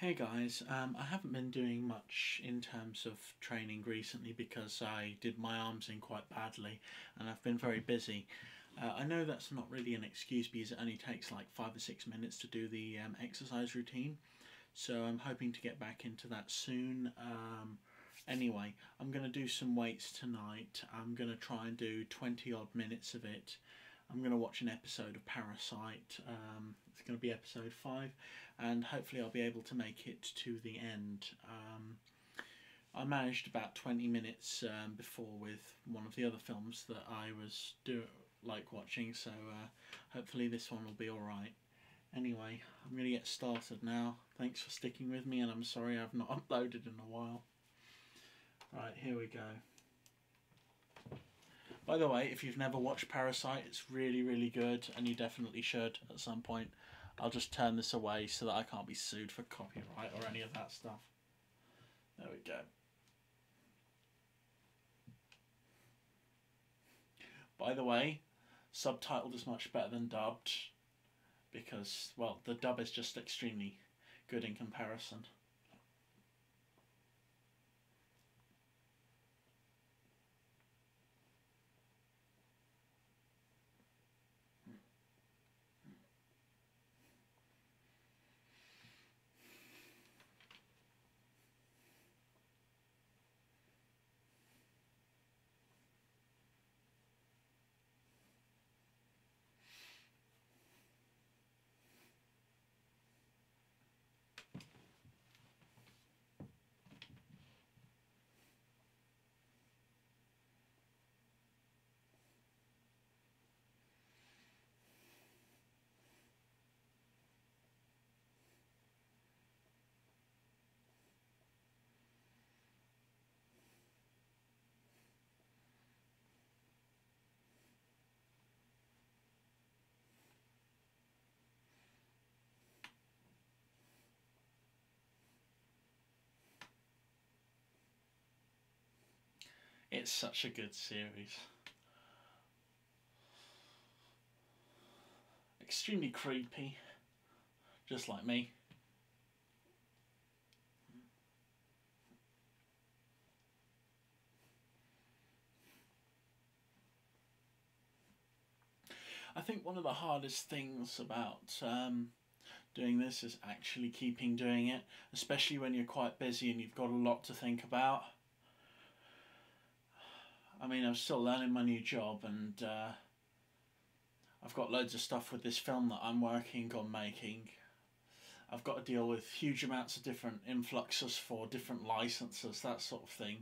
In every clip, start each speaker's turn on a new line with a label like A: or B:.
A: Hey guys, I haven't been doing much in terms of training recently because I did my arms in quite badly and I've been very busy. I know that's not really an excuse because it only takes like 5 or 6 minutes to do the exercise routine, so I'm hoping to get back into that soon. Anyway, I'm going to do some weights tonight. I'm going to try and do 20 odd minutes of it. I'm going to watch an episode of Parasite. It's going to be episode 5, and hopefully I'll be able to make it to the end. I managed about 20 minutes before with one of the other films that I was like watching, so hopefully this one will be alright. Anyway, I'm going to get started now. Thanks for sticking with me, and I'm sorry I've not uploaded in a while. Right, here we go. By the way, if you've never watched Parasite, it's really, really good, and you definitely should at some point. I'll just turn this away so that I can't be sued for copyright or any of that stuff. There we go. By the way, subtitled is much better than dubbed because, well, the dub is just extremely good in comparison. It's such a good series. Extremely creepy, just like me. I think one of the hardest things about doing this is actually keeping doing it, especially when you're quite busy and you've got a lot to think about. I mean, I'm still learning my new job, and I've got loads of stuff with this film that I'm working on making. I've got to deal with huge amounts of different influxes for different licenses, that sort of thing,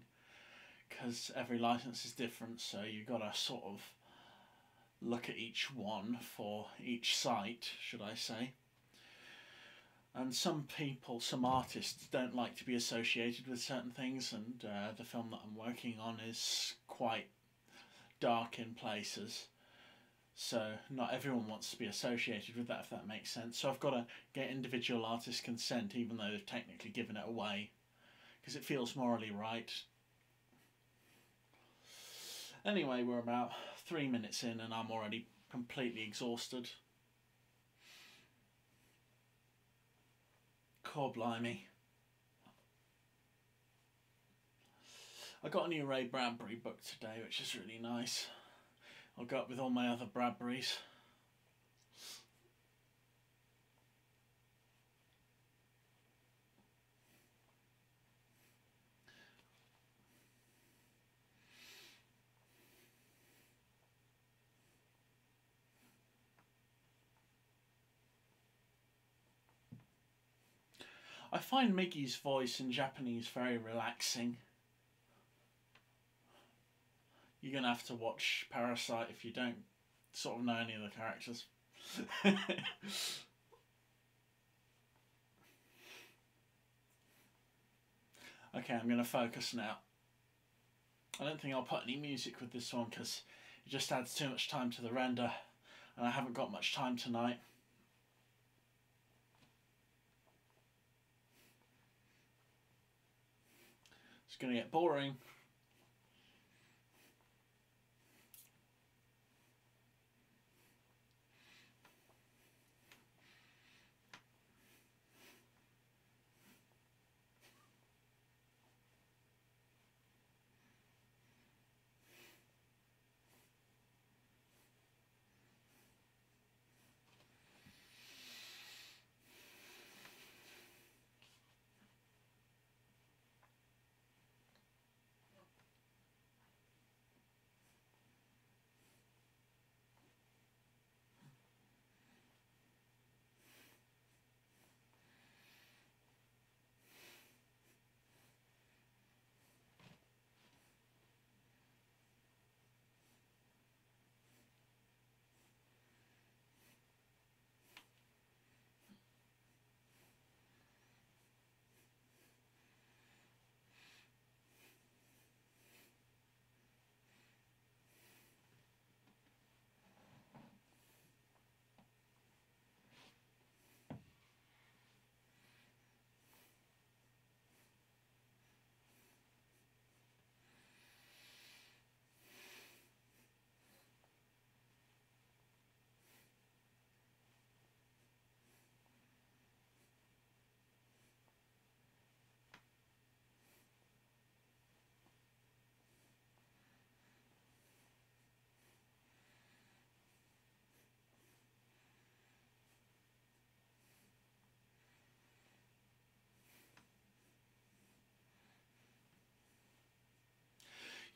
A: because every license is different, so you've got to sort of look at each one for each site, should I say. And some people, some artists, don't like to be associated with certain things, and the film that I'm working on is quite dark in places, so not everyone wants to be associated with that, if that makes sense. So I've got to get individual artist consent, even though they've technically given it away, because it feels morally right. Anyway, we're about 3 minutes in and I'm already completely exhausted. Core blimey. I got a new Ray Bradbury book today, which is really nice. I'll go up with all my other Bradburys. I find Miggy's voice in Japanese very relaxing. You're going to have to watch Parasite if you don't sort of know any of the characters. Okay, I'm going to focus now. I don't think I'll put any music with this one because it just adds too much time to the render, and I haven't got much time tonight. It's going to get boring.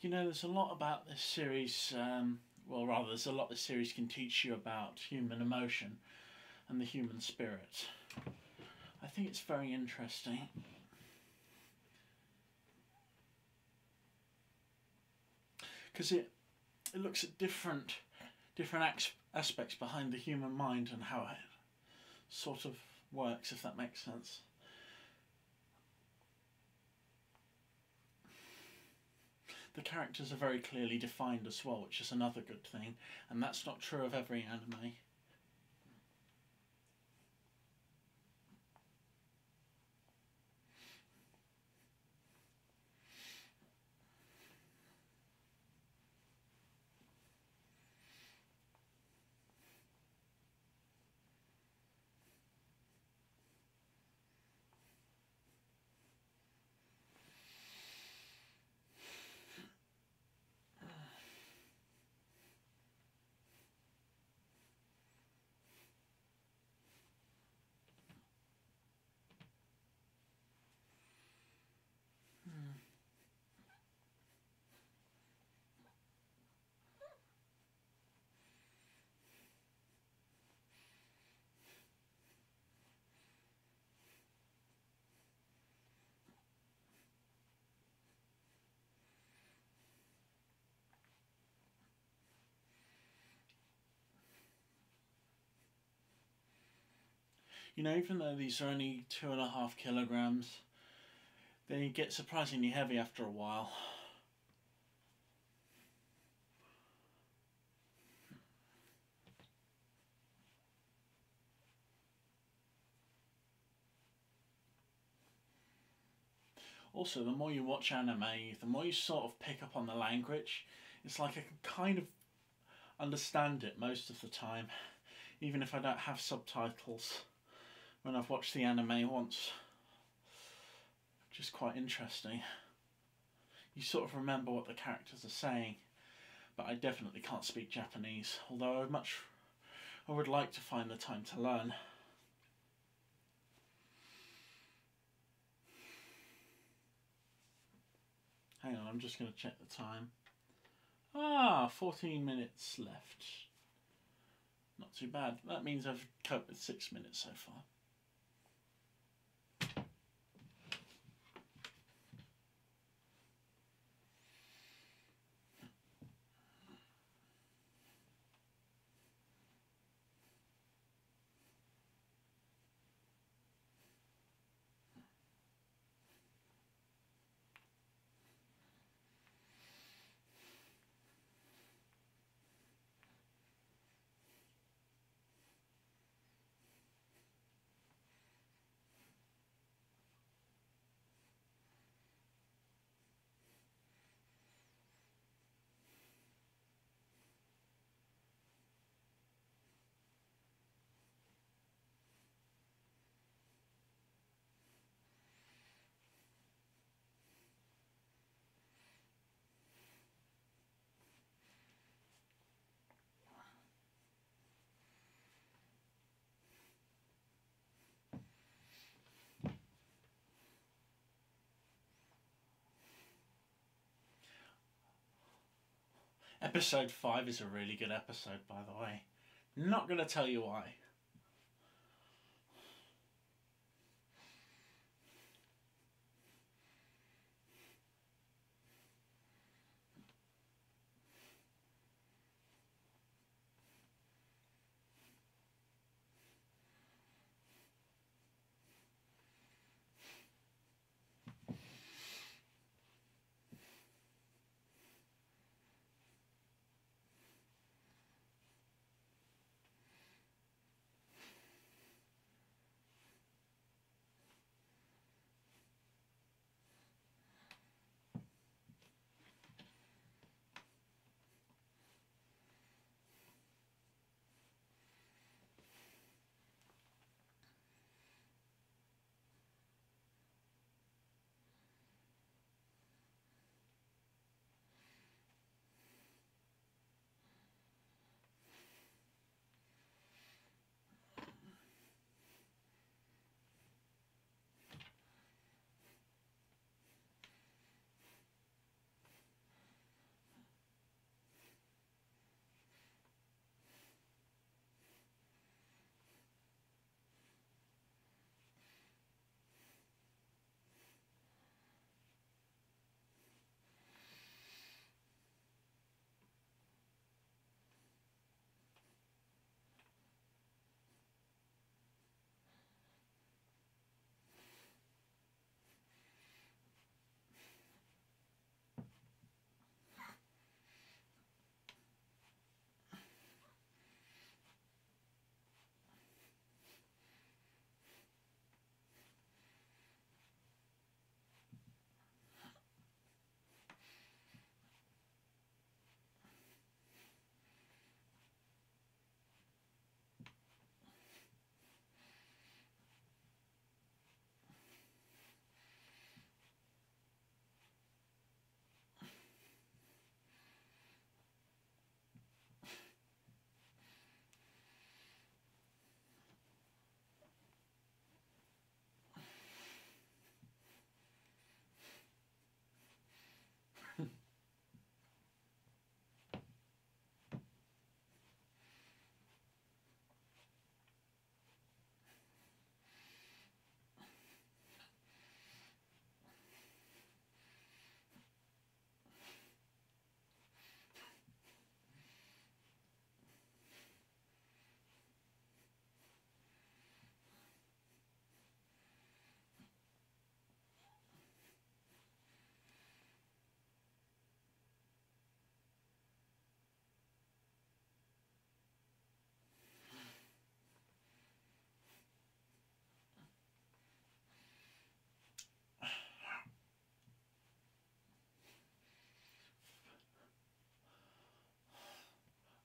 A: You know, there's a lot about this series, well, rather, there's a lot this series can teach you about human emotion and the human spirit. I think it's very interesting. Because it looks at different aspects behind the human mind and how it sort of works, if that makes sense. The characters are very clearly defined as well, which is another good thing, and that's not true of every anime. You know, even though these are only 2.5 kilograms, they get surprisingly heavy after a while. Also, the more you watch anime, the more you sort of pick up on the language. It's like I can kind of understand it most of the time, even if I don't have subtitles when I've watched the anime once. Which is quite interesting. You sort of remember what the characters are saying, but I definitely can't speak Japanese, although I would like to find the time to learn. Hang on, I'm just going to check the time. 14 minutes left. Not too bad. That means I've coped with 6 minutes so far. Episode 5 is a really good episode, by the way. Not going to tell you why.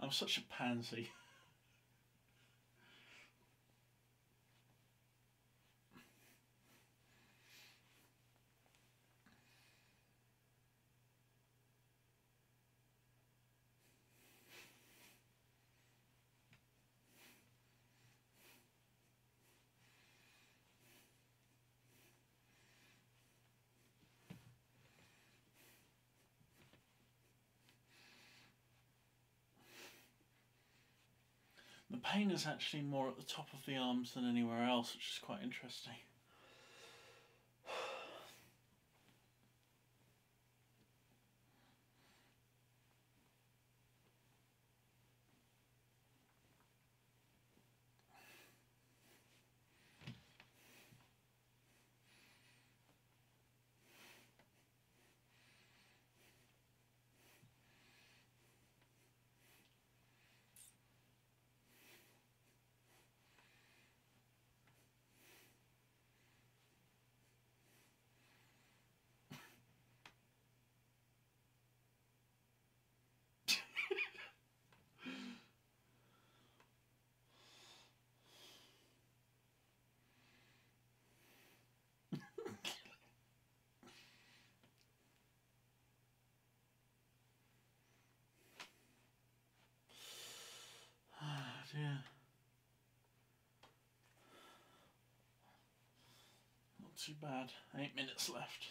A: I'm such a pansy. The pain is actually more at the top of the arms than anywhere else, which is quite interesting. Ah, dear. Not too bad. 8 minutes left.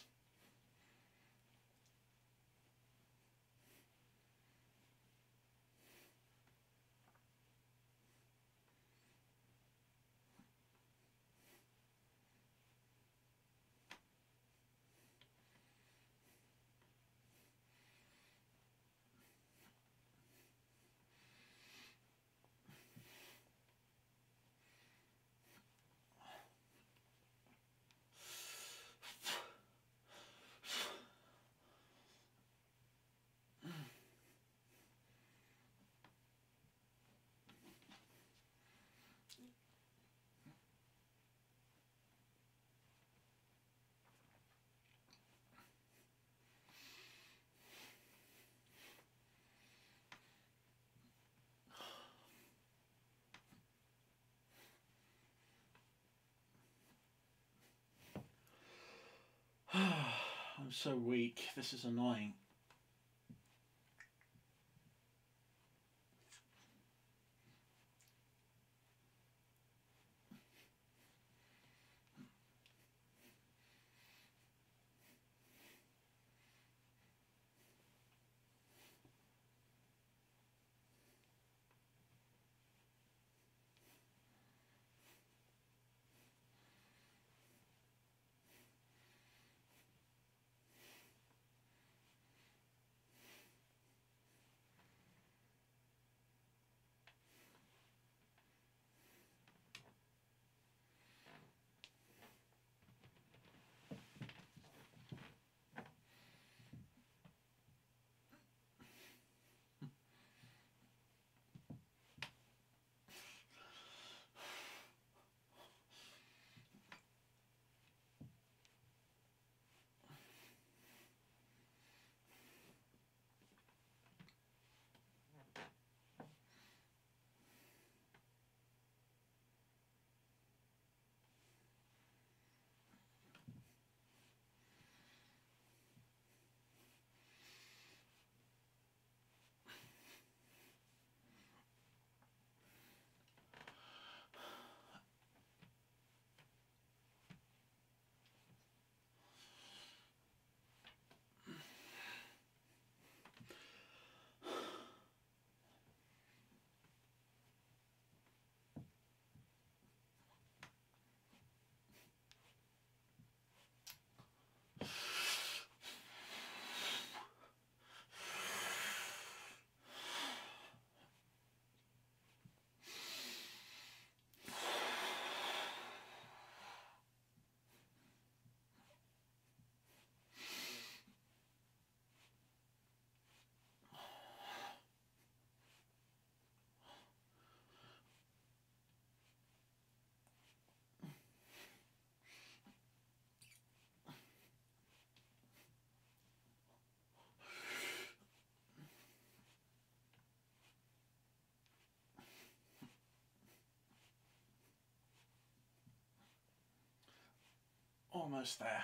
A: I'm so weak. This is annoying. almost there.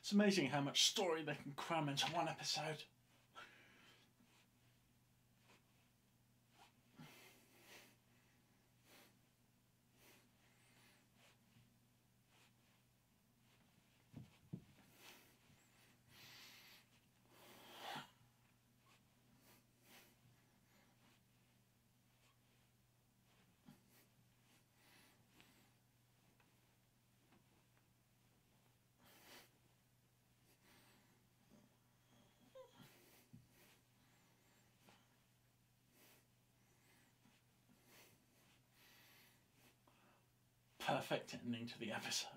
A: It's amazing how much story they can cram into one episode. Perfect ending to the episode.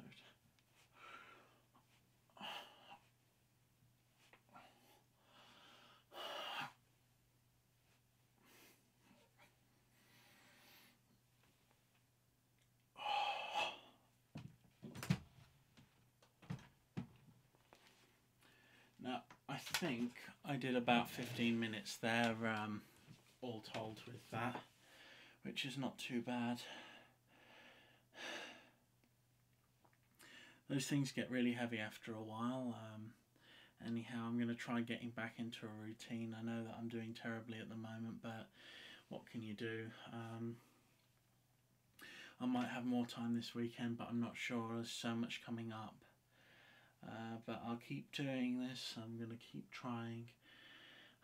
A: Now, I think I did about 15 minutes there, all told with that, which is not too bad. Those things get really heavy after a while. Anyhow, I'm going to try getting back into a routine. I know that I'm doing terribly at the moment, but what can you do? I might have more time this weekend, but I'm not sure. There's so much coming up. But I'll keep doing this. I'm going to keep trying.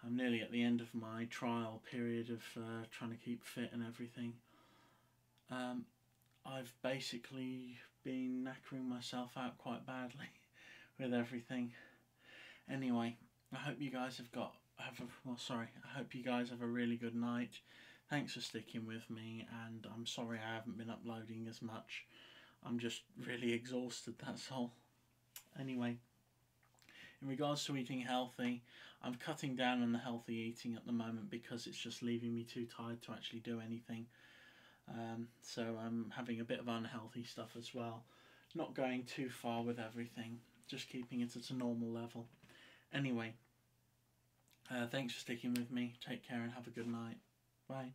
A: I'm nearly at the end of my trial period of trying to keep fit and everything. I've basically been knackering myself out quite badly with everything. Anyway, I hope you guys I hope you guys have a really good night. Thanks for sticking with me, and I'm sorry I haven't been uploading as much. I'm just really exhausted, that's all. Anyway, in regards to eating healthy, I'm cutting down on the healthy eating at the moment because it's just leaving me too tired to actually do anything. So I'm having a bit of unhealthy stuff as well. Not going too far with everything, just keeping it at a normal level. Anyway, thanks for sticking with me. Take care and have a good night. Bye.